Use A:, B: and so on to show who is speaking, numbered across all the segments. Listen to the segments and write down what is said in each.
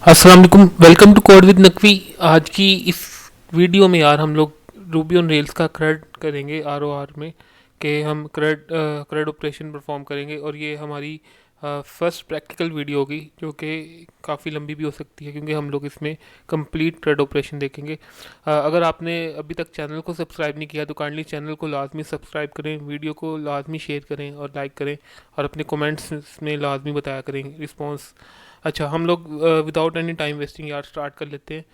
A: अस्सलाम वालेकुम, welcome to code with Naqvi. आज की इस वीडियो में यार हम लोग रूबी ऑन रेल्स का CRUD करेंगे ROR में कि हम CRUD ऑपरेशन परफॉर्म करेंगे। और ये हमारी फर्स्ट प्रैक्टिकल वीडियो होगी जो कि काफ़ी लंबी भी हो सकती है क्योंकि हम लोग इसमें कंप्लीट CRUD ऑपरेशन देखेंगे। अगर आपने अभी तक चैनल को सब्सक्राइब नहीं किया तो काइंडली चैनल को लाजमी सब्सक्राइब करें, वीडियो को लाजमी शेयर करें और लाइक करें और अपने कमेंट्स में लाजमी बताया करें रिस्पॉन्स। अच्छा, हम लोग विदाउट एनी टाइम वेस्टिंग यार स्टार्ट कर लेते हैं।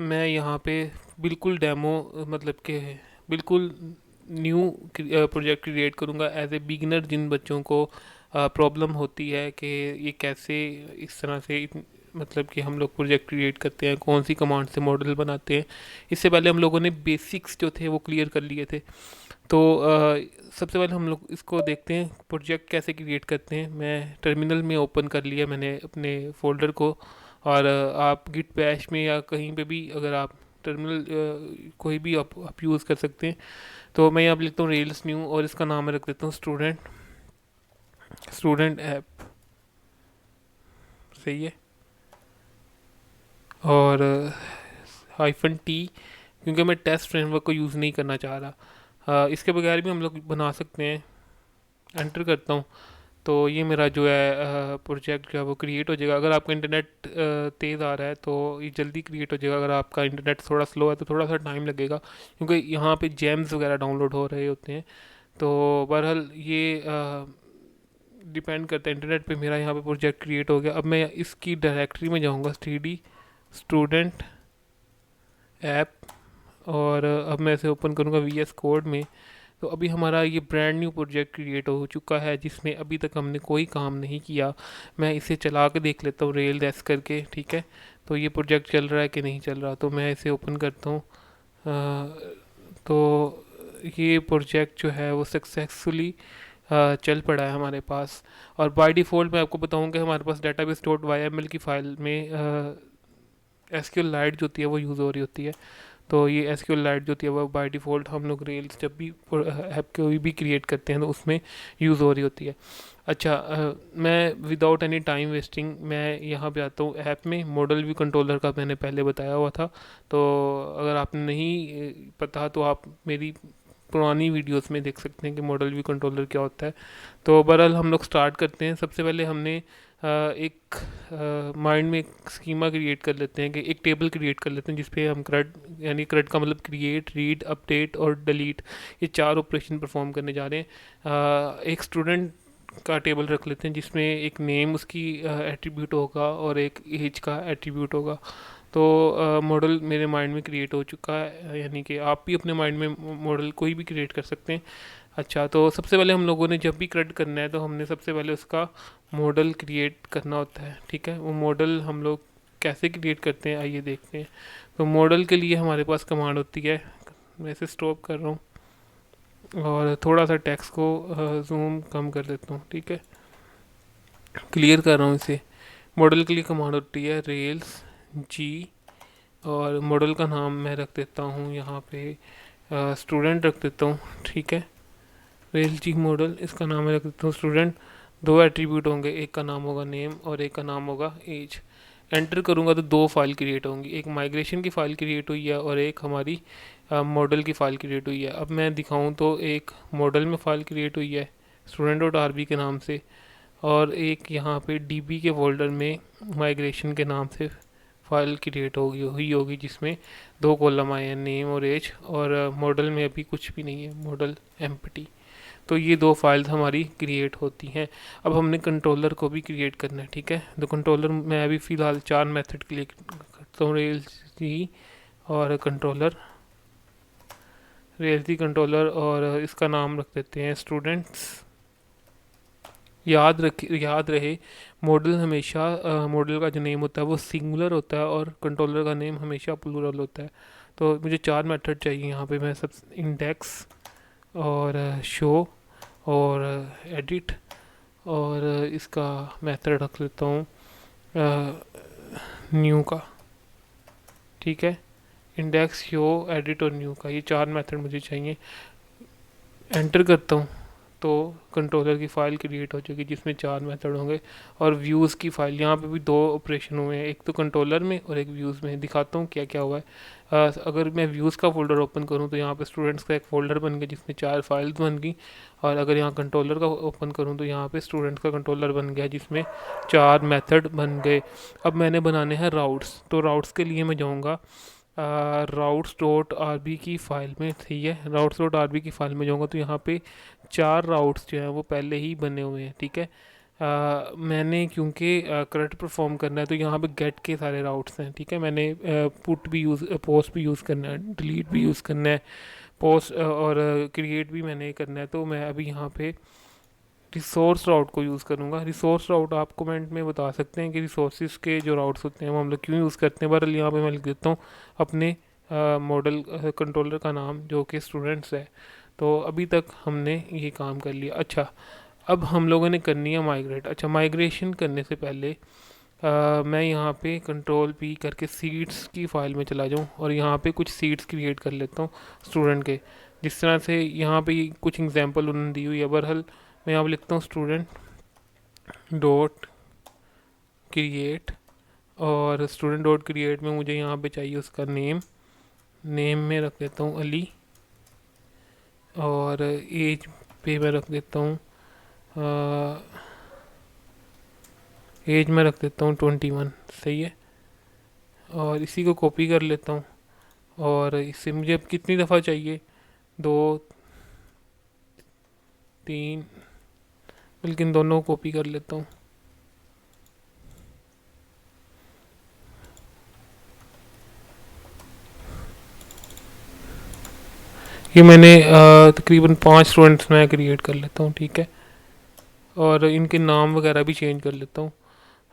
A: मैं यहाँ पे बिल्कुल डेमो मतलब कि बिल्कुल न्यू प्रोजेक्ट क्रिएट करूँगा एज ए बिगिनर। जिन बच्चों को प्रॉब्लम होती है कि ये कैसे इस तरह से मतलब कि हम लोग प्रोजेक्ट क्रिएट करते हैं, कौन सी कमांड से मॉडल बनाते हैं, इससे पहले हम लोगों ने बेसिक्स जो थे वो क्लियर कर लिए थे। तो सबसे पहले हम लोग इसको देखते हैं प्रोजेक्ट कैसे क्रिएट करते हैं। मैं टर्मिनल में ओपन कर लिया मैंने अपने फोल्डर को। और आप गिट बैश में या कहीं पे भी अगर आप टर्मिनल कोई भी आप यूज़ कर सकते हैं। तो मैं यहाँ पे लिखता हूँ रेल्स न्यू और इसका नाम मैं रख देता हूँ स्टूडेंट स्टूडेंट ऐप। सही है। और -T क्योंकि मैं टेस्ट फ्रेमवर्क को यूज़ नहीं करना चाह रहा। इसके बगैर भी हम लोग बना सकते हैं। एंटर करता हूँ तो ये मेरा जो है प्रोजेक्ट जो है वो क्रिएट हो जाएगा। अगर आपका इंटरनेट तेज़ आ रहा है तो ये जल्दी क्रिएट हो जाएगा। अगर आपका इंटरनेट थोड़ा स्लो है तो थोड़ा सा टाइम लगेगा क्योंकि यहाँ पे जेम्स वगैरह डाउनलोड हो रहे होते हैं। तो बहरहाल ये डिपेंड करता है इंटरनेट पे। मेरा यहाँ पे प्रोजेक्ट क्रिएट हो गया। अब मैं इसकी डायरेक्टरी में जाऊँगा स्टडी स्टूडेंट ऐप। और अब मैं इसे ओपन करूँगा VS कोड में। तो अभी हमारा ये ब्रांड न्यू प्रोजेक्ट क्रिएट हो चुका है जिसमें अभी तक हमने कोई काम नहीं किया। मैं इसे चला के देख लेता हूँ रेल डेस्क करके, ठीक है। तो ये प्रोजेक्ट चल रहा है कि नहीं चल रहा, तो मैं इसे ओपन करता हूँ। तो ये प्रोजेक्ट जो है वो सक्सेसफुली चल पड़ा है हमारे पास। और बाय डिफ़ॉल्ट मैं आपको बताऊँ कि हमारे पास डेटाबेस डॉट YML की फ़ाइल में SQL लाइट जो होती है वो यूज़ हो रही होती है। तो ये SQL लाइट जो होती है वो बाय डिफ़ॉल्ट हम लोग रेल्स जब भी ऐप कोई भी क्रिएट करते हैं तो उसमें यूज़ हो रही होती है। अच्छा, मैं विदाउट एनी टाइम वेस्टिंग मैं यहाँ पे आता हूँ ऐप में। मॉडल व्यू कंट्रोलर का मैंने पहले बताया हुआ था। तो अगर आपने नहीं पता तो आप मेरी पुरानी वीडियोस में देख सकते हैं कि मॉडल व्यू कंट्रोलर क्या होता है। तो बहरहाल हम लोग स्टार्ट करते हैं। सबसे पहले हमने एक माइंड में एक स्कीमा क्रिएट कर लेते हैं कि एक टेबल क्रिएट कर लेते हैं जिसपे हम CRUD यानी CRUD का मतलब क्रिएट, रीड, अपडेट और डिलीट, ये चार ऑपरेशन परफॉर्म करने जा रहे हैं। एक स्टूडेंट का टेबल रख लेते हैं जिसमें एक नेम उसकी एट्रीब्यूट होगा और एक एज का एट्रीब्यूट होगा। तो मॉडल मेरे माइंड में क्रिएट हो चुका है, यानी कि आप भी अपने माइंड में मॉडल कोई भी क्रिएट कर सकते हैं। अच्छा, तो सबसे पहले हम लोगों ने जब भी CRUD करना है तो हमने सबसे पहले उसका मॉडल क्रिएट करना होता है, ठीक है। वो मॉडल हम लोग कैसे क्रिएट करते हैं आइए देखते हैं। तो मॉडल के लिए हमारे पास कमांड होती है। मैं इसे स्टॉप कर रहा हूँ और थोड़ा सा टेक्स्ट को जूम कम कर देता हूँ, ठीक है। क्लियर कर रहा हूँ इसे। मॉडल के लिए कमांड होती है रेल्स जी। और मॉडल का नाम मैं रख देता हूँ यहाँ पे स्टूडेंट रख देता हूँ, ठीक है। रेल जी मॉडल, इसका नाम मैं रख देता हूँ स्टूडेंट। दो एट्रीब्यूट होंगे, एक का नाम होगा नेम और एक का नाम होगा एज। एंटर करूँगा तो दो फाइल क्रिएट होंगी, एक माइग्रेशन की फ़ाइल क्रिएट हुई है और एक हमारी मॉडल की फ़ाइल क्रिएट हुई है। अब मैं दिखाऊँ तो एक मॉडल में फ़ाइल क्रिएट हुई है student.rb के नाम से, और एक यहाँ पे DB के फोल्डर में माइग्रेशन के नाम से फाइल क्रिएट हुई होगी जिसमें दो कॉलम आए हैं, नेम और एज। और मॉडल में अभी कुछ भी नहीं है, मॉडल एम्प्टी। तो ये दो फाइल्स हमारी क्रिएट होती हैं। अब हमने कंट्रोलर को भी क्रिएट करना है, ठीक है। तो कंट्रोलर मैं अभी फ़िलहाल चार मेथड क्लिक करता हूँ, रेल्स और कंट्रोलर, रेल्स कंट्रोलर, और इसका नाम रख देते हैं स्टूडेंट्स। याद रहे मॉडल हमेशा मॉडल का जो नेम होता है वो सिंगुलर होता है और कंट्रोलर का नेम हमेशा प्लूरल होता है। तो मुझे चार मेथड चाहिए यहाँ पे। मैं सब इंडेक्स और शो और एडिट और इसका मेथड रख लेता हूँ न्यू का, ठीक है। इंडेक्स, शो, एडिट और न्यू का, ये चार मेथड मुझे चाहिए। एंटर करता हूँ तो कंट्रोलर की फ़ाइल क्रिएट हो चुकी जिसमें 4 मेथड होंगे। और व्यूज़ की फ़ाइल, यहाँ पे भी 2 ऑपरेशन हुए हैं, एक तो कंट्रोलर में और एक व्यूज़ में। दिखाता हूँ क्या क्या हुआ है। अगर मैं व्यूज़ का फ़ोल्डर ओपन करूँ तो यहाँ पे स्टूडेंट्स का एक फ़ोल्डर बन गया जिसमें 4 फाइल्स बन गई। और अगर यहाँ कंट्रोलर का ओपन करूँ तो यहाँ पे स्टूडेंट्स का कंट्रोलर बन गया जिसमें 4 मेथड बन गए। अब मैंने बनाने हैं राउट्स, तो राउट्स के लिए मैं जाऊँगा राउट्स डॉट आर बी की फ़ाइल में। ठीक है, राउट्स डॉट आर बी की फ़ाइल में जाऊँगा तो यहाँ पे 4 राउट्स जो हैं वो पहले ही बने हुए हैं। ठीक है, मैंने क्योंकि करंट परफॉर्म करना है तो यहाँ पे गेट के सारे राउट्स हैं। ठीक है, मैंने पुट भी यूज़, पोस्ट भी यूज़ करना है, डिलीट भी यूज़ करना है, पोस्ट और क्रिएट भी मैंने करना है। तो मैं अभी यहाँ पे रिसोर्स राउट को यूज़ करूँगा। रिसोर्स राउट आप कमेंट में बता सकते हैं कि रिसोर्सेज के जो राउट्स होते हैं वो हम लोग क्यों यूज़ करते हैं। बहरहाल यहाँ पे मैं लिख देता हूँ अपने मॉडल कंट्रोलर का नाम जो कि स्टूडेंट्स है। तो अभी तक हमने ये काम कर लिया। अच्छा, अब हम लोगों ने करनी है माइग्रेट। अच्छा, माइग्रेशन करने से पहले मैं यहाँ पे कंट्रोल पी करके सीड्स की फ़ाइल में चला जाऊँ और यहाँ पे कुछ सीड्स क्रिएट कर लेता हूँ स्टूडेंट के। जिस तरह से यहाँ पे कुछ एग्जांपल उन्होंने दी हुई है। बहरहाल मैं यहाँ पे लिखता हूँ स्टूडेंट डॉट क्रिएट, और स्टूडेंट डॉट क्रिएट में मुझे यहाँ पे चाहिए उसका नेम। नेम में रख देता हूँ अली, और एज पे मैं रख देता हूँ एज में रख देता हूँ 21। सही है, और इसी को कॉपी कर लेता हूँ। और इससे मुझे अब कितनी दफ़ा चाहिए, 2 3, बल्कि इन दोनों को कॉपी कर लेता हूँ। ये मैंने तकरीबन 5 स्टूडेंट्स मैं क्रिएट कर लेता हूँ। ठीक है, और इनके नाम वगैरह भी चेंज कर लेता हूँ।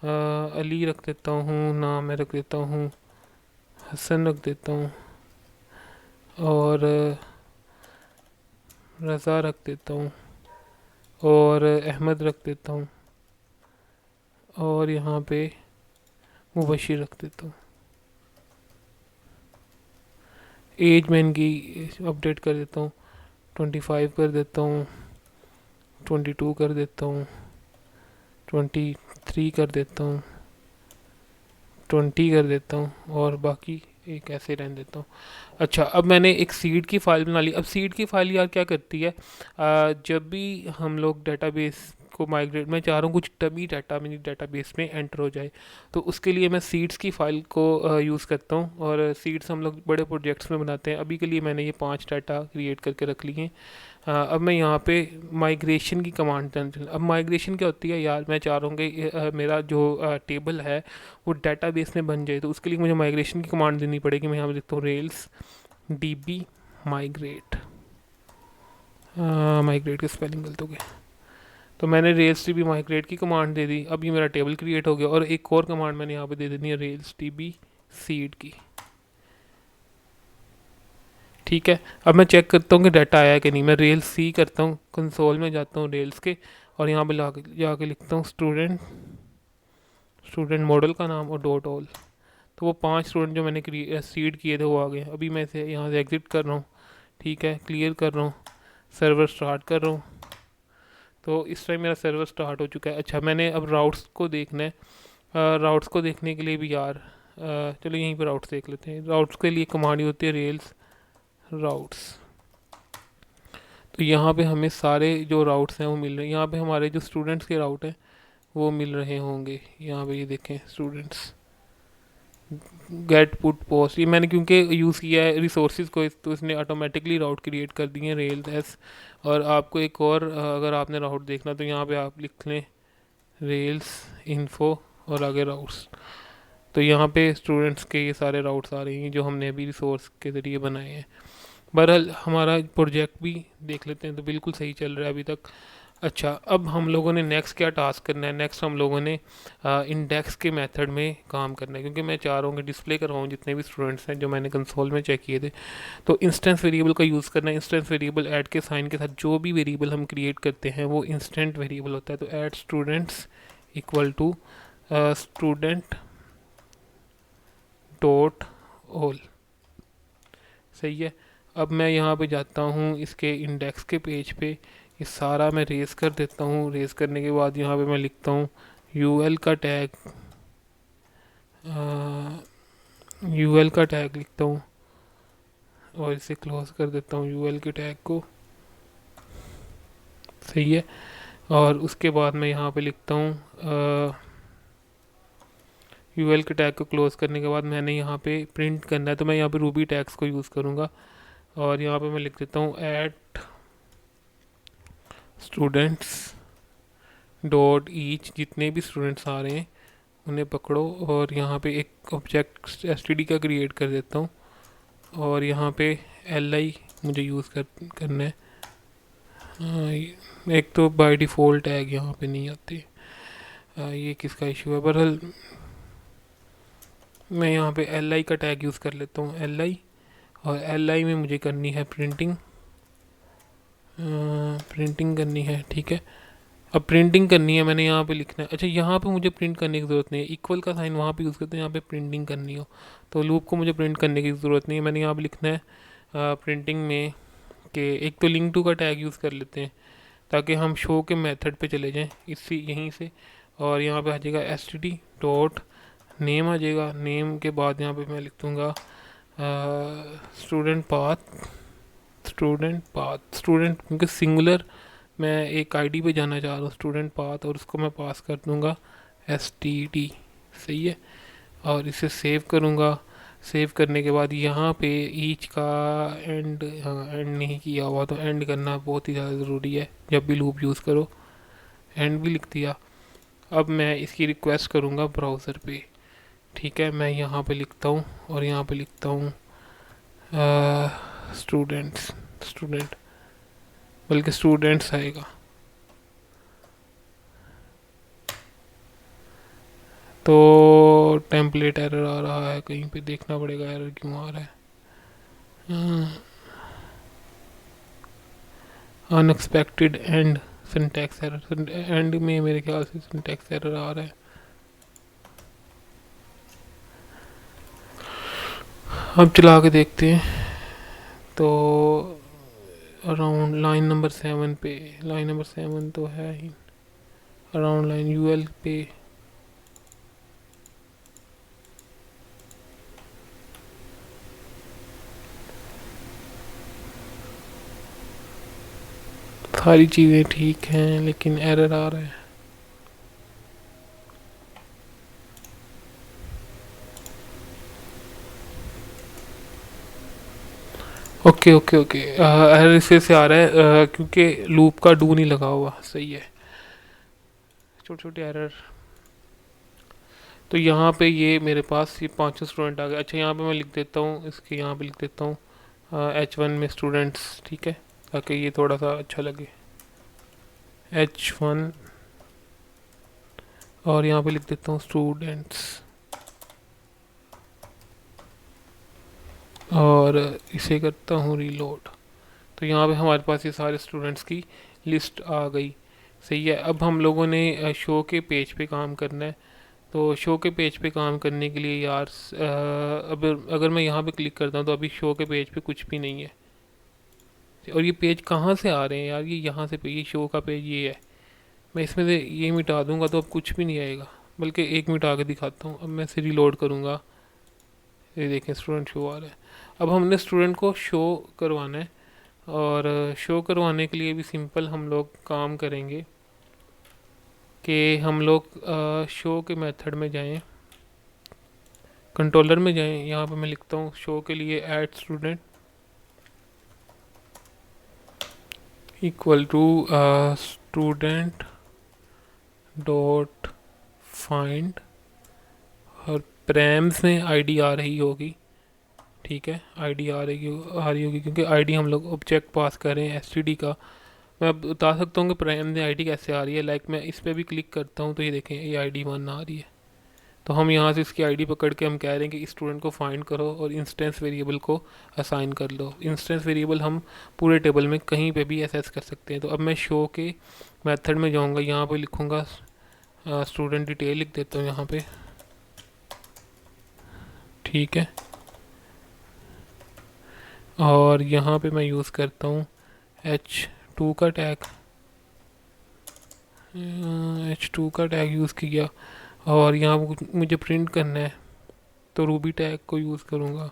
A: अली रख देता हूँ, नाम मैं रख देता हूँ हसन रख देता हूँ, और रज़ा रख देता हूँ, और अहमद रख देता हूँ, और यहाँ पे मुबशिर रख देता हूँ। एज में इनकी अपडेट कर देता हूँ, 25 कर देता हूँ, 22 कर देता हूँ, 23 कर देता हूँ, 20 कर देता हूँ, और बाकी एक ऐसे रहने देता हूँ। अच्छा, अब मैंने एक सीड की फ़ाइल बना ली। अब सीड की फ़ाइल यार क्या करती है, जब भी हम लोग डेटाबेस को माइग्रेट, मैं चाह रहा हूँ कुछ डमी डाटा मेरी डेटाबेस में एंटर हो जाए, तो उसके लिए मैं सीड्स की फ़ाइल को यूज़ करता हूँ। और सीड्स हम लोग बड़े प्रोजेक्ट्स में बनाते हैं। अभी के लिए मैंने ये 5 डाटा क्रिएट करके रख लिए हैं। अब मैं यहाँ पे माइग्रेशन की कमांड। अब माइग्रेशन क्या होती है यार, मैं चाह रहा हूँ कि मेरा जो टेबल है वो डेटाबेस में बन जाए, तो उसके लिए मुझे माइग्रेशन की कमांड देनी पड़ेगी। मैं यहाँ पे लिखता हूँ रेल्स db माइग्रेट। माइग्रेट की स्पेलिंग गलत हो गया, तो मैंने रेल्स db माइग्रेट की कमांड दे दी। अब ये मेरा टेबल क्रिएट हो गया। और एक और कमांड मैंने यहाँ पे दे देनी है रेल्स db सीड की। ठीक है, अब मैं चेक करता हूँ कि डाटा आया कि नहीं। मैं रेल्स सी करता हूँ, कंसोल में जाता हूँ रेल्स के, और यहाँ पे जाके लिखता हूँ स्टूडेंट, स्टूडेंट मॉडल का नाम और डॉट ऑल। तो वो 5 स्टूडेंट जो मैंने सीड किए थे वो आ गए। अभी मैं इसे यहाँ से एग्ज़िट कर रहा हूँ। ठीक है, क्लियर कर रहा हूँ, सर्वर स्टार्ट कर रहा हूँ। तो इस टाइम मेरा सर्वर स्टार्ट हो चुका है। अच्छा, मैंने अब राउट्स को देखना है। राउट्स को देखने के लिए भी यार चलो यहीं पर राउट्स देख लेते हैं। राउट्स के लिए कमांड ही होती है रेल्स राउट्स। तो यहाँ पे हमें सारे जो राउट्स हैं वो मिल रहे हैं। यहाँ पे हमारे जो स्टूडेंट्स के राउट हैं वो मिल रहे होंगे। यहाँ पे ये देखें स्टूडेंट्स, गेट पुट पोस्ट, ये मैंने क्योंकि यूज़ किया है रिसोर्सेज को, तो इसने ऑटोमेटिकली राउट क्रिएट कर दिए हैं रेल्स एस। और आपको एक और अगर आपने राउट देखना तो यहाँ पे आप लिख लें रेल्स इन्फो और आगे राउट्स। तो यहाँ पे स्टूडेंट्स के ये सारे राउट्स आ रहे हैं जो हमने अभी रिसोर्स के ज़रिए बनाए हैं। बहरहाल हमारा प्रोजेक्ट भी देख लेते हैं, तो बिल्कुल सही चल रहा है अभी तक। अच्छा, अब हम लोगों ने नेक्स्ट क्या टास्क करना है। नेक्स्ट हम लोगों ने इंडेक्स के मेथड में काम करना है, क्योंकि मैं चाह रहा हूँ कि डिस्प्ले करवाऊँ जितने भी स्टूडेंट्स हैं जो मैंने कंसोल में चेक किए थे। तो इंस्टेंस वेरिएबल का यूज़ करना है। इंस्टेंस वेरिएबल ऐड के साइन के साथ जो भी वेरिएबल हम क्रिएट करते हैं वो इंस्टेंट वेरिएबल होता है। तो at students equal to student dot all. सही है, अब मैं यहाँ पे जाता हूँ इसके इंडेक्स के पेज पे ये सारा मैं रेस कर देता हूँ। रेस करने के बाद यहाँ पे मैं लिखता हूँ यूएल का टैग, यूएल का टैग लिखता हूँ और इसे क्लोज कर देता हूँ यूएल के टैग को। सही है। और उसके बाद मैं यहाँ पे लिखता हूँ यूएल के टैग को क्लोज करने के बाद मैंने यहाँ पे प्रिंट करना है, तो मैं यहाँ पे रूबी टैग्स को यूज़ करूँगा। और यहाँ पे मैं लिख देता हूँ एट स्टूडेंट्स डॉट ईच, जितने भी स्टूडेंट्स आ रहे हैं उन्हें पकड़ो। और यहाँ पे एक ऑब्जेक्ट एसटीडी का क्रिएट कर देता हूँ और यहाँ पे एल मुझे यूज़ करना है। एक तो बाय डिफ़ॉल्ट टैग यहाँ पे नहीं आते, ये किसका इशू है। बहरहाल मैं यहाँ पे एल का टैग यूज़ कर लेता हूँ, एल और एल में मुझे करनी है प्रिंटिंग, प्रिंटिंग करनी है। ठीक है, अब प्रिंटिंग करनी है, मैंने यहाँ पे लिखना है। अच्छा, यहाँ पे मुझे प्रिंट करने की ज़रूरत नहीं है, इक्वल का साइन वहाँ पे यूज़ करते हैं यहाँ पे प्रिंटिंग करनी हो तो लूप को मुझे प्रिंट करने की ज़रूरत नहीं है। मैंने यहाँ पे लिखना है प्रिंटिंग में कि एक तो लिंक टू का टैग यूज़ कर लेते हैं ताकि हम शो के मेथड पे चले जाएं इसी यहीं से। और यहाँ पे आ जाएगा S T D dot name आ जाएगा। नेम के बाद यहाँ पे मैं लिख दूँगा स्टूडेंट पाथ, स्टूडेंट क्योंकि सिंगुलर मैं एक आईडी पे जाना चाह रहा हूँ, स्टूडेंट पाथ, और उसको मैं पास कर दूँगा एस टी डी। सही है। और इसे सेव करूँगा। सेव करने के बाद यहाँ पे ईच का एंड, हाँ एंड नहीं किया हुआ तो एंड करना बहुत ही ज़्यादा ज़रूरी है जब भी लूप यूज़ करो। एंड भी लिख दिया। अब मैं इसकी रिक्वेस्ट करूँगा ब्राउज़र पे। ठीक है, मैं यहाँ पे लिखता हूँ और यहाँ पे लिखता हूँ स्टूडेंट, बल्कि स्टूडेंट्स आएगा। तो टेम्पलेट एरर आ रहा है, कहीं पे देखना पड़ेगा एरर क्यों आ रहा है। Unexpected and syntax error, and में मेरे ख्याल से सिंटैक्स एरर आ रहा है। अब चला के देखते हैं। तो अराउंड लाइन नंबर 7 पे, लाइन नंबर 7 तो है ही, अराउंड लाइन यूएल पे सारी चीज़ें ठीक हैं लेकिन एरर आ रहा है। ओके ओके ओके, एरर इस वजह से आ रहा है क्योंकि लूप का डू नहीं लगा हुआ। सही है, छोटे छोटे एरर। तो यहाँ पे ये मेरे पास ये 5 स्टूडेंट आ गए। अच्छा, यहाँ पे मैं लिख देता हूँ, इसके यहाँ पे लिख देता हूँ H1 में स्टूडेंट्स। ठीक है, ताकि ये थोड़ा सा अच्छा लगे, H1, और यहाँ पे लिख देता हूँ स्टूडेंट्स और इसे करता हूँ रीलोड। तो यहाँ पे हमारे पास ये सारे स्टूडेंट्स की लिस्ट आ गई। सही है। अब हम लोगों ने शो के पेज पे काम करना है। तो शो के पेज पे काम करने के लिए यार अब अगर मैं यहाँ पे क्लिक करता हूँ तो अभी शो के पेज पे कुछ भी नहीं है। और ये पेज कहाँ से आ रहे हैं यार, ये यहाँ से पे, ये शो का पेज ये है। मैं इसमें से ये मिटा दूंगा तो अब कुछ भी नहीं आएगा, बल्कि एक मिटा के दिखाता हूँ। अब मैं इसे रीलोड करूँगा, ये देखें स्टूडेंट शो आ रहा है। अब हमने स्टूडेंट को शो करवाना है और शो करवाने के लिए भी सिंपल हम लोग काम करेंगे कि हम लोग शो के मेथड में जाएं, कंट्रोलर में जाएं। यहाँ पे मैं लिखता हूँ शो के लिए at student equal to student dot find, और प्रैम्स में आईडी आ रही होगी। ठीक है, आईडी आ रही होगी क्योंकि आईडी हम लोग ऑब्जेक्ट पास कर रहे हैं एसटीडी का। मैं अब बता सकता हूँ कि प्रैम में आईडी कैसे आ रही है। लाइक मैं इस पर भी क्लिक करता हूँ तो ये देखें ये आईडी 1 आ रही है। तो हम यहाँ से इसकी आईडी पकड़ के हम कह रहे हैं कि इस स्टूडेंट को फाइंड करो और इंस्टेंस वेरिएबल को असाइन कर लो। इंस्टेंस वेरिएबल हम पूरे टेबल में कहीं पे भी एसेस कर सकते हैं। तो अब मैं शो के मेथड में जाऊँगा, यहाँ पे लिखूँगा स्टूडेंट डिटेल लिख देता हूँ यहाँ पे। ठीक है, और यहाँ पे मैं यूज़ करता हूँ H2 का टैग। H2 का टैग यूज़ किया और यहाँ मुझे प्रिंट करना है तो रूबी टैग को यूज़ करूँगा।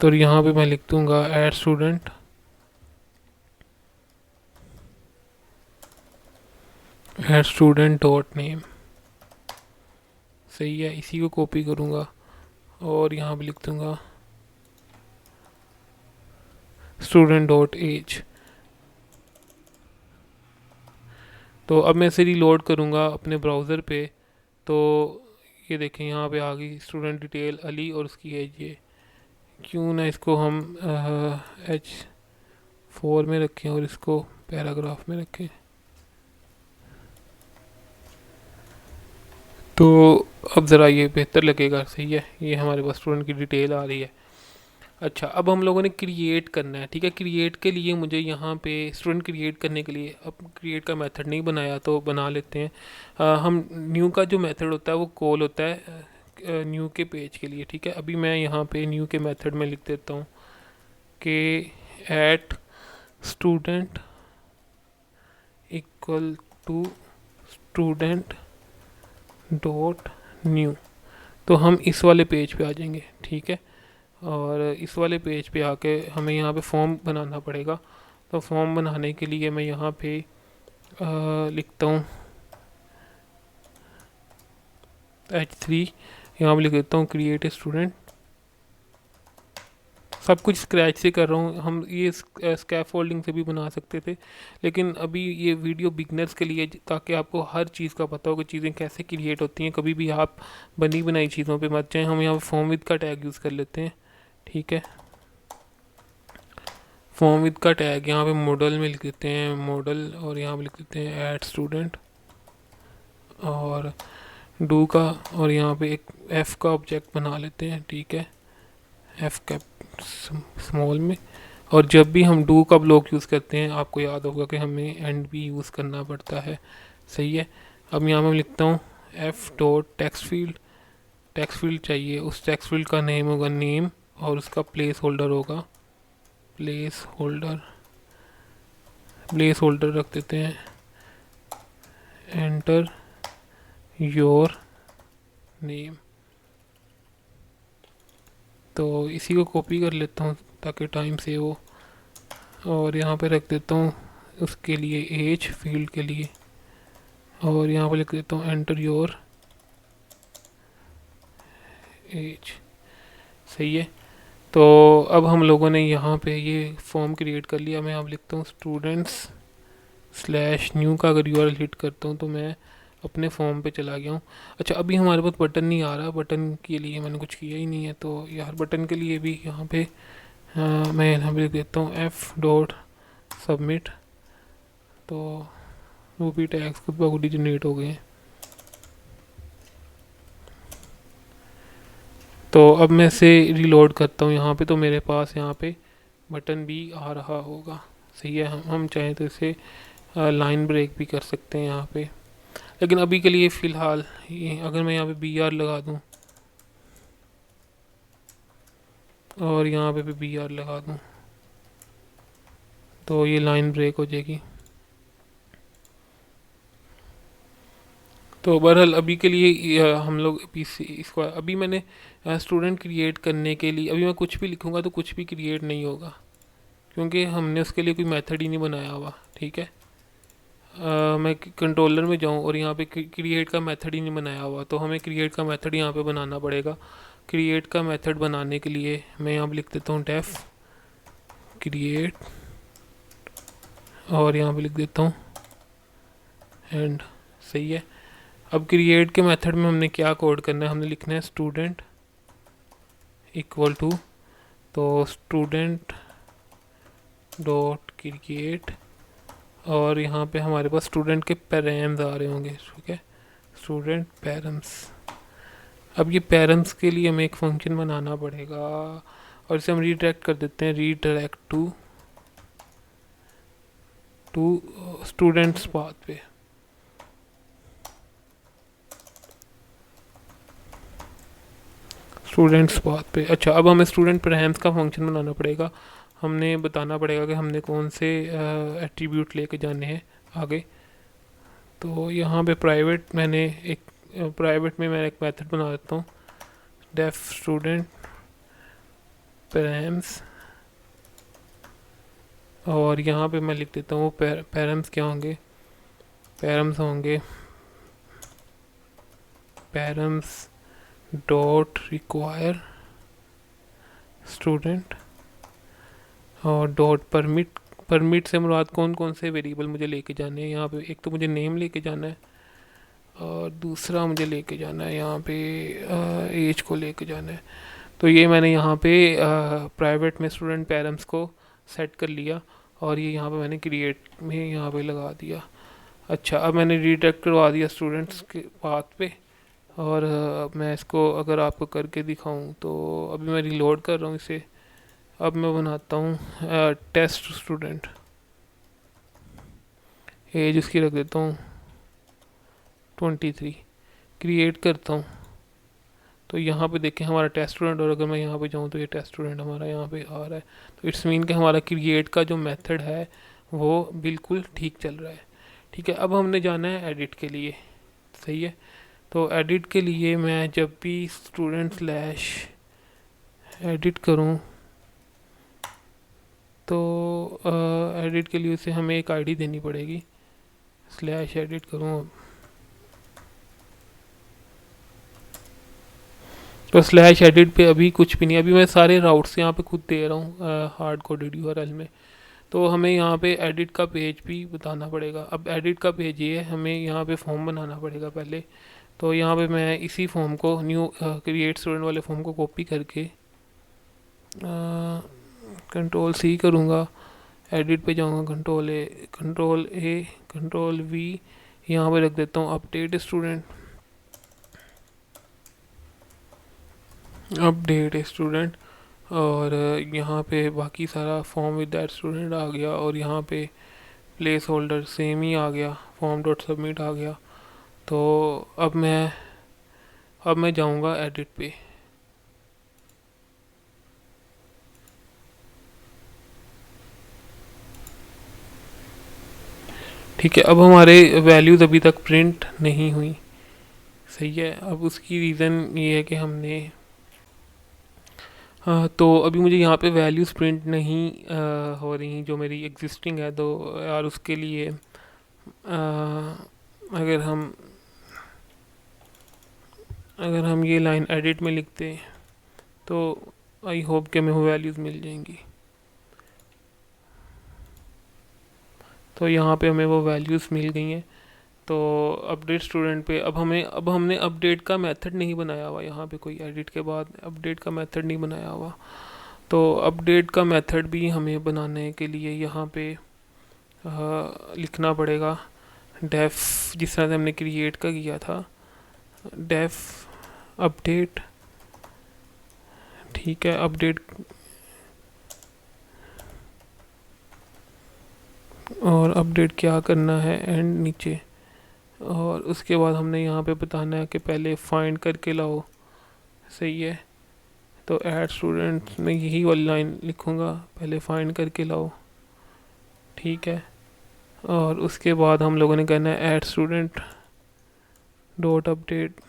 A: तो यहाँ पे मैं लिख दूँगा ऐड स्टूडेंट डॉट नेम। सही है, इसी को कॉपी करूँगा और यहाँ पे लिख दूँगा स्टूडेंट डॉट एज। तो अब मैं इसे रीलोड करूँगा अपने ब्राउज़र पे, तो ये देखें यहाँ पे आ गई स्टूडेंट डिटेल अली और उसकी एज ये। क्यों ना इसको हम H4 में रखें और इसको पैराग्राफ में रखें। तो अब ज़रा ये बेहतर लगेगा। सही है, ये हमारे पास स्टूडेंट की डिटेल आ रही है। अच्छा, अब हम लोगों ने क्रिएट करना है। ठीक है, क्रिएट के लिए मुझे यहाँ पे स्टूडेंट क्रिएट करने के लिए, अब क्रिएट का मेथड नहीं बनाया तो बना लेते हैं। हम न्यू का जो मेथड होता है वो कॉल होता है न्यू के पेज के लिए। ठीक है, अभी मैं यहाँ पे न्यू के मेथड में लिख देता हूँ कि at student equal to student dot new. तो हम इस वाले पेज पे आ जाएंगे। ठीक है, और इस वाले पेज पे आके हमें यहाँ पे फॉर्म बनाना पड़ेगा। तो फॉर्म बनाने के लिए मैं यहाँ पे लिखता हूँ H3, यहाँ पे लिख देता हूँ क्रिएट ए स्टूडेंट। सब कुछ स्क्रैच से कर रहा हूँ। हम ये स्कैफोल्डिंग से भी बना सकते थे, लेकिन अभी ये वीडियो बिगनर्स के लिए, ताकि आपको हर चीज़ का पता हो कि चीज़ें कैसे क्रिएट होती हैं। कभी भी आप बनी बनाई चीज़ों पे मत जाएं। हम यहाँ पे फॉर्म विद का टैग यूज़ कर लेते हैं। ठीक है, फॉर्म विद का टैग यहाँ पे मॉडल में लिख देते हैं मॉडल, और यहाँ पे लिख देते हैं ऐड स्टूडेंट और डू का, और यहाँ पे एक एफ़ का ऑब्जेक्ट बना लेते हैं। ठीक है, एफ़ कैप स्मॉल में। और जब भी हम डू का ब्लॉक यूज़ करते हैं, आपको याद होगा कि हमें एंड भी यूज़ करना पड़ता है। सही है, अब यहाँ मैं लिखता हूँ F dot text field. Text field चाहिए, उस टेक्स्ट फील्ड का नेम होगा नेम, और उसका प्लेस होल्डर होगा प्लेस होल्डर रख देते हैं एंटर योर नेम। तो इसी को कॉपी कर लेता हूँ ताकि टाइम सेव हो, और यहाँ पे रख देता हूँ उसके लिए एज फील्ड के लिए, और यहाँ पे लिख देता हूँ एंटर योर एज। सही है, तो अब हम लोगों ने यहाँ पे ये फॉर्म क्रिएट कर लिया। मैं यहाँ लिखता हूँ स्टूडेंट्स स्लैश न्यू का अगर यूआरएल हिट करता हूँ तो मैं अपने फॉर्म पे चला गया हूँ। अच्छा, अभी हमारे पास बटन नहीं आ रहा, बटन के लिए मैंने कुछ किया ही नहीं है। तो यार बटन के लिए भी यहाँ पे मैं यहाँ पे लिख देता हूँ एफ डॉट सबमिट। तो वो भी टैग्स खुद ब खुद ही जनरेट हो गए हैं। तो अब मैं इसे रीलोड करता हूँ यहाँ पे, तो मेरे पास यहाँ पे बटन भी आ रहा होगा। सही है, हम चाहें तो इसे लाइन ब्रेक भी कर सकते हैं यहाँ पे, लेकिन अभी के लिए फ़िलहाल ये अगर मैं यहाँ पे BR लगा दूँ और यहाँ पे भी BR लगा दूँ तो ये लाइन ब्रेक हो जाएगी। तो बहरहाल अभी के लिए हम लोग पीसी इसको, अभी मैंने स्टूडेंट क्रिएट करने के लिए अभी मैं कुछ भी लिखूँगा तो कुछ भी क्रिएट नहीं होगा, क्योंकि हमने उसके लिए कोई मेथड ही नहीं बनाया हुआ। ठीक है, मैं कंट्रोलर में जाऊँ और यहाँ पे क्रिएट का मेथड ही नहीं बनाया हुआ, तो हमें क्रिएट का मेथड यहाँ पे बनाना पड़ेगा। क्रिएट का मेथड बनाने के लिए मैं यहाँ पे लिख देता हूँ डेफ क्रिएट, और यहाँ पे लिख देता हूँ एंड। सही है, अब क्रिएट के मेथड में हमने क्या कोड करना है, हमने लिखना है स्टूडेंट इक्वल टू, तो स्टूडेंट डॉट क्रिएट, और यहाँ पे हमारे पास स्टूडेंट के पैरम्स आ रहे होंगे। ठीक है, स्टूडेंट पैरम्स। अब ये पैरम्स के लिए हमें एक फंक्शन बनाना पड़ेगा, और इसे हम रीडायरेक्ट कर देते हैं रीडायरेक्ट टू स्टूडेंट्स पाथ पे। स्टूडेंट्स पाथ पे। अच्छा, अब हमें स्टूडेंट पैरम्स का फंक्शन बनाना पड़ेगा। हमने बताना पड़ेगा कि हमने कौन से एट्रीब्यूट लेके जाने हैं आगे। तो यहाँ पे प्राइवेट में मैं एक मेथड बना देता हूँ, डेफ स्टूडेंट पैरम्स, और यहाँ पे मैं लिख देता हूँ पैरम्स क्या होंगे, पैरम्स होंगे पैरम्स डॉट रिक्वायर स्टूडेंट, और डॉट परमिट। परमिट से मुराद कौन कौन से वेरिएबल मुझे लेके जाने हैं यहाँ पे, एक तो मुझे नेम लेके जाना है, और दूसरा मुझे लेके जाना है यहाँ पे एज को लेके जाना है। तो ये मैंने यहाँ पे प्राइवेट में स्टूडेंट पैरम्स को सेट कर लिया, और ये यहाँ पे मैंने क्रिएट में यहाँ पे लगा दिया। अच्छा, अब मैंने रीडायरेक्ट करवा दिया स्टूडेंट्स के पाथ पे, और मैं इसको अगर आपको करके दिखाऊं तो अभी मैं रिलोड कर रहा हूँ इसे। अब मैं बनाता हूँ टेस्ट स्टूडेंट, एज उसकी रख देता हूँ 23, क्रिएट करता हूँ। तो यहाँ पे देखें हमारा टेस्ट स्टूडेंट, और अगर मैं यहाँ पे जाऊँ तो ये टेस्ट स्टूडेंट हमारा यहाँ पे आ रहा है। तो इट्स मीन कि हमारा क्रिएट का जो मेथड है वो बिल्कुल ठीक चल रहा है। ठीक है, अब हमने जाना है एडिट के लिए। सही है, तो एडिट के लिए मैं जब भी स्टूडेंट स्लैश एडिट करूँ तो एडिट के लिए उसे हमें एक आईडी देनी पड़ेगी। स्लैश एडिट करूँ तो स्लैश एडिट पे अभी कुछ भी नहीं, अभी मैं सारे राउट्स यहाँ पे खुद दे रहा हूँ हार्ड कोडेड यूआरएल में। तो हमें यहाँ पे एडिट का पेज भी बताना पड़ेगा। अब एडिट का पेज ये है, हमें यहाँ पे फॉर्म बनाना पड़ेगा पहले। तो यहाँ पे मैं इसी फॉर्म को न्यू क्रिएट स्टूडेंट वाले फॉर्म को कॉपी करके कंट्रोल सी करूँगा, एडिट पे जाऊँगा, कंट्रोल वी, यहाँ पे रख देता हूँ अपडेट स्टूडेंट, और यहाँ पे बाकी सारा फॉर्म विद दैट स्टूडेंट आ गया, और यहाँ पे प्लेस होल्डर सेम ही आ गया, फॉर्म डॉट सबमिट आ गया। तो अब मैं जाऊँगा एडिट पे। ठीक है, अब हमारे वैल्यूज़ अभी तक प्रिंट नहीं हुई। सही है, अब उसकी रीज़न ये है कि हमने तो अभी मुझे यहाँ पे वैल्यूज़ प्रिंट नहीं हो रही जो मेरी एग्जिस्टिंग है। तो यार उसके लिए अगर हम ये लाइन एडिट में लिखते तो आई होप कि हमें वो वैल्यूज़ मिल जाएंगी। तो यहाँ पे हमें वो वैल्यूज़ मिल गई हैं। तो अपडेट स्टूडेंट पे अब हमने अपडेट का मेथड नहीं बनाया हुआ, यहाँ पे कोई एडिट के बाद अपडेट का मेथड नहीं बनाया हुआ। तो अपडेट का मेथड भी हमें बनाने के लिए यहाँ पे लिखना पड़ेगा डेफ, जिस तरह से हमने क्रिएट का किया था, डेफ अपडेट। ठीक है, अपडेट, और अपडेट क्या करना है एंड नीचे, और उसके बाद हमने यहाँ पे बताना है कि पहले फाइंड करके लाओ। सही है, तो ऐड स्टूडेंट में यही वाली लाइन लिखूँगा, पहले फाइंड करके लाओ। ठीक है, और उसके बाद हम लोगों ने कहना है ऐड स्टूडेंट डॉट अपडेट,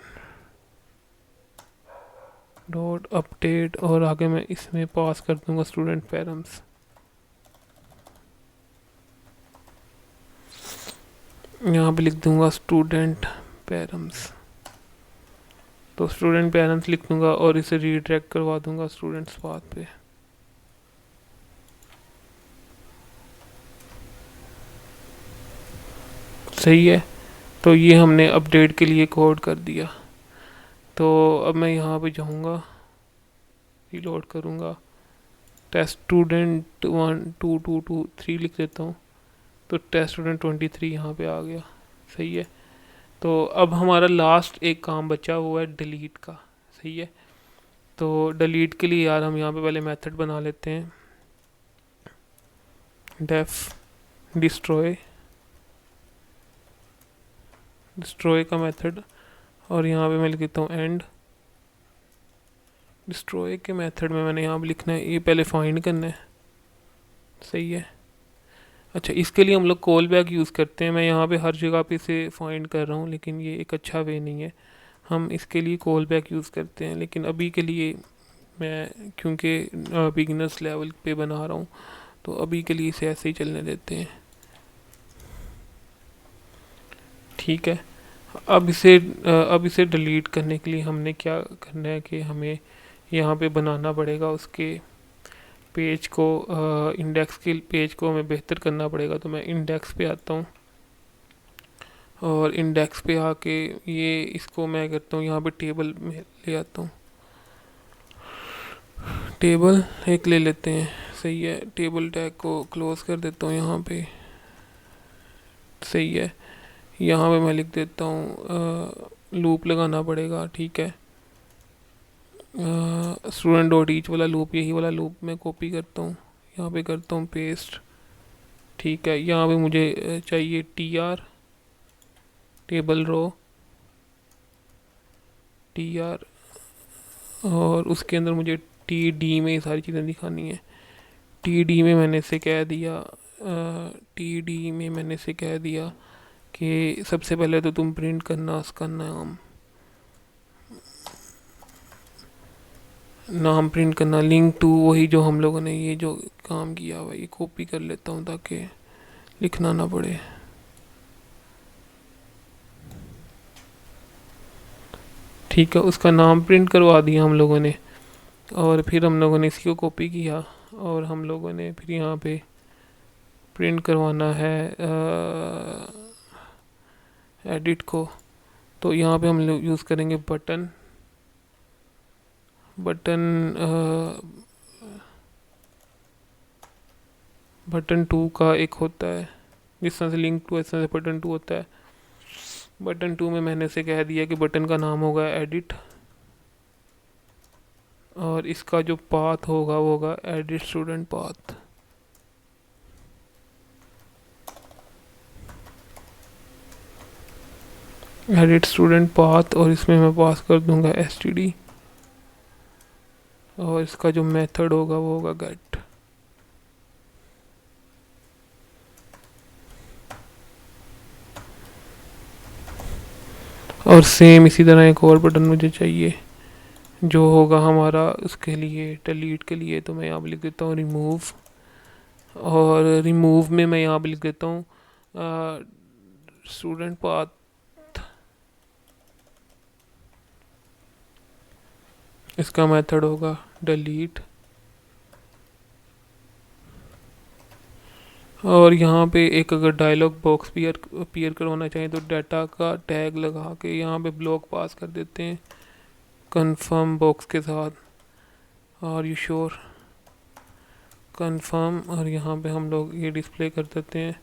A: और आगे मैं इसमें पास कर दूंगा स्टूडेंट पैरम्स। यहाँ पे लिख दूंगा स्टूडेंट पैरम्स, तो स्टूडेंट पैरम्स लिख दूंगा और इसे रीडायरेक्ट करवा दूंगा स्टूडेंट्स पाथ पे। सही है, तो ये हमने अपडेट के लिए कोड कर दिया। तो अब मैं यहाँ पे जाऊँगा, रीलोड करूँगा, टेस्ट स्टूडेंट 1 2 2 2 3 लिख देता हूँ, तो टेस्ट स्टूडेंट 23 यहाँ पे आ गया। सही है, तो अब हमारा लास्ट एक काम बचा हुआ है डिलीट का। सही है, तो डिलीट के लिए यार हम यहाँ पे पहले मेथड बना लेते हैं, डेफ डिस्ट्रॉय का मेथड, और यहाँ पे मैं लिख देता हूँ एंड डिस्ट्रॉय के मेथड में मैंने यहाँ पे लिखना है, ये पहले फाइंड करना है। सही है। अच्छा, इसके लिए हम लोग कॉल बैक यूज़ करते हैं। मैं यहाँ पे हर जगह पे इसे फाइंड कर रहा हूँ, लेकिन ये एक अच्छा वे नहीं है। हम इसके लिए कॉल बैक यूज़ करते हैं, लेकिन अभी के लिए मैं क्योंकि बिगिनर्स लेवल पे बना रहा हूँ, तो अभी के लिए इसे ऐसे ही चलने देते हैं। ठीक है। अब इसे डिलीट करने के लिए हमने क्या करना है कि हमें यहाँ पे बनाना पड़ेगा उसके पेज को, इंडेक्स के पेज को हमें बेहतर करना पड़ेगा। तो मैं इंडेक्स पे आता हूँ, और इंडेक्स पे आके ये इसको मैं करता हूँ यहाँ पे टेबल में ले आता हूँ। टेबल एक ले लेते हैं, सही है। टेबल टैग को क्लोज कर देता हूँ यहाँ पे, सही है। यहाँ पे मैं लिख देता हूँ लूप लगाना पड़ेगा, ठीक है। स्टूडेंट डॉट ईच वाला लूप, यही वाला लूप मैं कॉपी करता हूँ, यहाँ पे करता हूँ पेस्ट, ठीक है। यहाँ पे मुझे चाहिए T R, table rho T R, और उसके अंदर मुझे टी डी में ये सारी चीज़ें दिखानी है। टी डी में मैंने इसे कह दिया, टी डी में मैंने इसे कह दिया कि सबसे पहले तो तुम प्रिंट करना उसका नाम, नाम प्रिंट करना, लिंक टू, वही जो हम लोगों ने ये जो काम किया हुआ, ये कॉपी कर लेता हूँ ताकि लिखना ना पड़े। ठीक है, उसका नाम प्रिंट करवा दिया हम लोगों ने, और फिर हम लोगों ने इसी को कॉपी किया, और हम लोगों ने फिर यहाँ पे प्रिंट करवाना है एडिट को। तो यहाँ पे हम लोग यूज़ करेंगे बटन, बटन बटन टू का एक होता है, जिस तरह से लिंक टू इस तरह से बटन टू होता है। बटन टू में मैंने से कह दिया कि बटन का नाम होगा एडिट, और इसका जो पाथ होगा वो होगा edit student path. Edit student path, और इसमें मैं पास कर दूंगा std, और इसका जो मेथड होगा वो होगा गेट। और सेम इसी तरह एक और बटन मुझे चाहिए जो होगा हमारा उसके लिए डिलीट के लिए। तो मैं यहाँ पे लिख देता हूँ रिमूव, और रिमूव में मैं यहाँ पे लिख देता हूँ स्टूडेंट पाथ, इसका मेथड होगा डिलीट। और यहाँ पे एक अगर डायलॉग बॉक्स अपीयर करवाना चाहें तो डाटा का टैग लगा के यहाँ पे ब्लॉक पास कर देते हैं कंफर्म बॉक्स के साथ, और यू श्योर कंफर्म, और यहाँ पे हम लोग ये डिस्प्ले कर देते हैं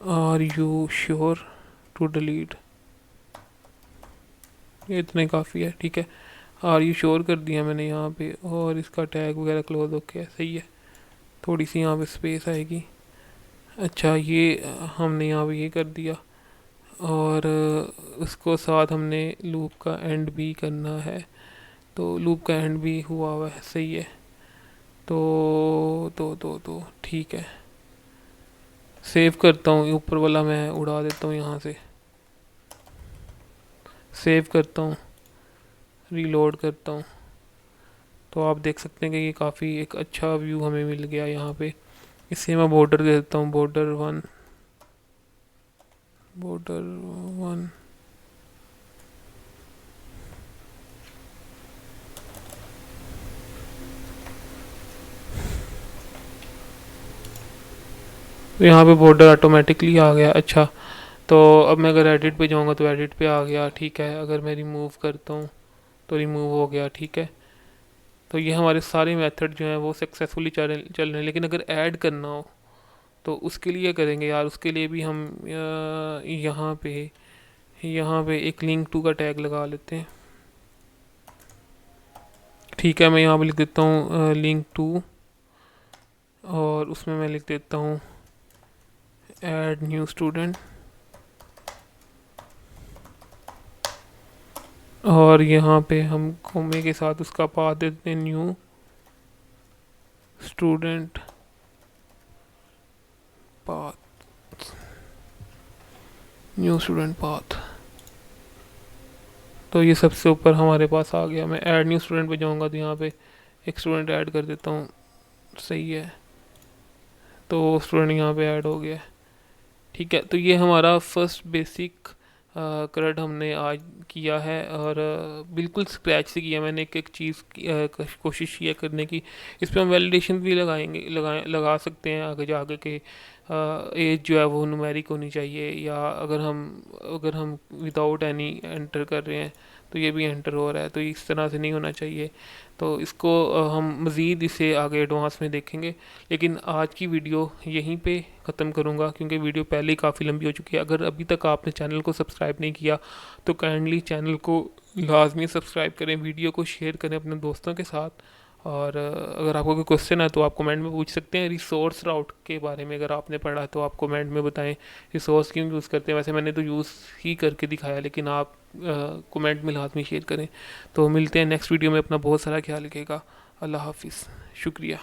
A: are you sure to delete. ये इतने काफ़ी है, ठीक है। आर यू श्योर कर दिया मैंने यहाँ पे, और इसका टैग वगैरह क्लोज ओके है, सही है। थोड़ी सी यहाँ पे स्पेस आएगी। अच्छा, ये हमने यहाँ पे ये कर दिया, और उसको साथ हमने लूप का एंड भी करना है, तो लूप का एंड भी हुआ हुआ है, सही है। तो ठीक है, सेव करता हूँ। ऊपर वाला मैं उड़ा देता हूँ यहाँ से, सेव करता हूँ, रीलोड करता हूँ। तो आप देख सकते हैं कि ये काफ़ी एक अच्छा व्यू हमें मिल गया यहाँ पे। इसे मैं बॉर्डर दे देता हूँ, बॉर्डर वन, बॉर्डर वन। तो यहाँ पे बॉर्डर ऑटोमेटिकली आ गया। अच्छा, तो अब मैं अगर एडिट पे जाऊँगा तो एडिट पे आ गया, ठीक है। अगर मैं रिमूव करता हूँ तो रिमूव हो गया, ठीक है। तो ये हमारे सारे मेथड जो हैं वो सक्सेसफुली चल रहे हैं। लेकिन अगर ऐड करना हो तो उसके लिए करेंगे यार, उसके लिए भी हम यहाँ पे एक लिंक टू का टैग लगा लेते हैं, ठीक है। मैं यहाँ पे लिख देता हूँ लिंक टू, और उसमें मैं लिख देता हूँ ऐड न्यू स्टूडेंट, और यहाँ पे हम कोमे के साथ उसका पाथ देते हैं new, student path, new student path. तो ये सबसे ऊपर हमारे पास आ गया। मैं ऐड न्यू स्टूडेंट पे जाऊंगा तो यहाँ पे एक स्टूडेंट ऐड कर देता हूँ। सही है, तो स्टूडेंट यहाँ पे ऐड हो गया। ठीक है, तो ये हमारा फर्स्ट बेसिक करंट हमने आज किया है, और बिल्कुल स्क्रैच से किया मैंने। एक एक चीज़ कोशिश किया करने की। इस पर हम वैलिडेशन भी लगा सकते हैं आगे जाके कि एज जो है वो न्यूमेरिक होनी चाहिए, या अगर हम विदाउट एनी एंटर कर रहे हैं तो ये भी एंटर हो रहा है, तो इस तरह से नहीं होना चाहिए। तो इसको हम मज़ीद इसे आगे एडवांस में देखेंगे। लेकिन आज की वीडियो यहीं पे ख़त्म करूँगा, क्योंकि वीडियो पहले ही काफ़ी लंबी हो चुकी है। अगर अभी तक आपने चैनल को सब्सक्राइब नहीं किया तो काइंडली चैनल को लाजमी सब्सक्राइब करें, वीडियो को शेयर करें अपने दोस्तों के साथ। और अगर आपको कोई क्वेश्चन है तो आप कमेंट में पूछ सकते हैं। रिसोर्स राउट के बारे में अगर आपने पढ़ा तो आप कमेंट में बताएं रिसोर्स क्यों यूज़ करते हैं। वैसे मैंने तो यूज़ ही करके दिखाया, लेकिन आप कमेंट में लाजमी शेयर करें। तो मिलते हैं नेक्स्ट वीडियो में। अपना बहुत सारा ख्याल रखिएगा। अल्लाह हाफिज़, शुक्रिया।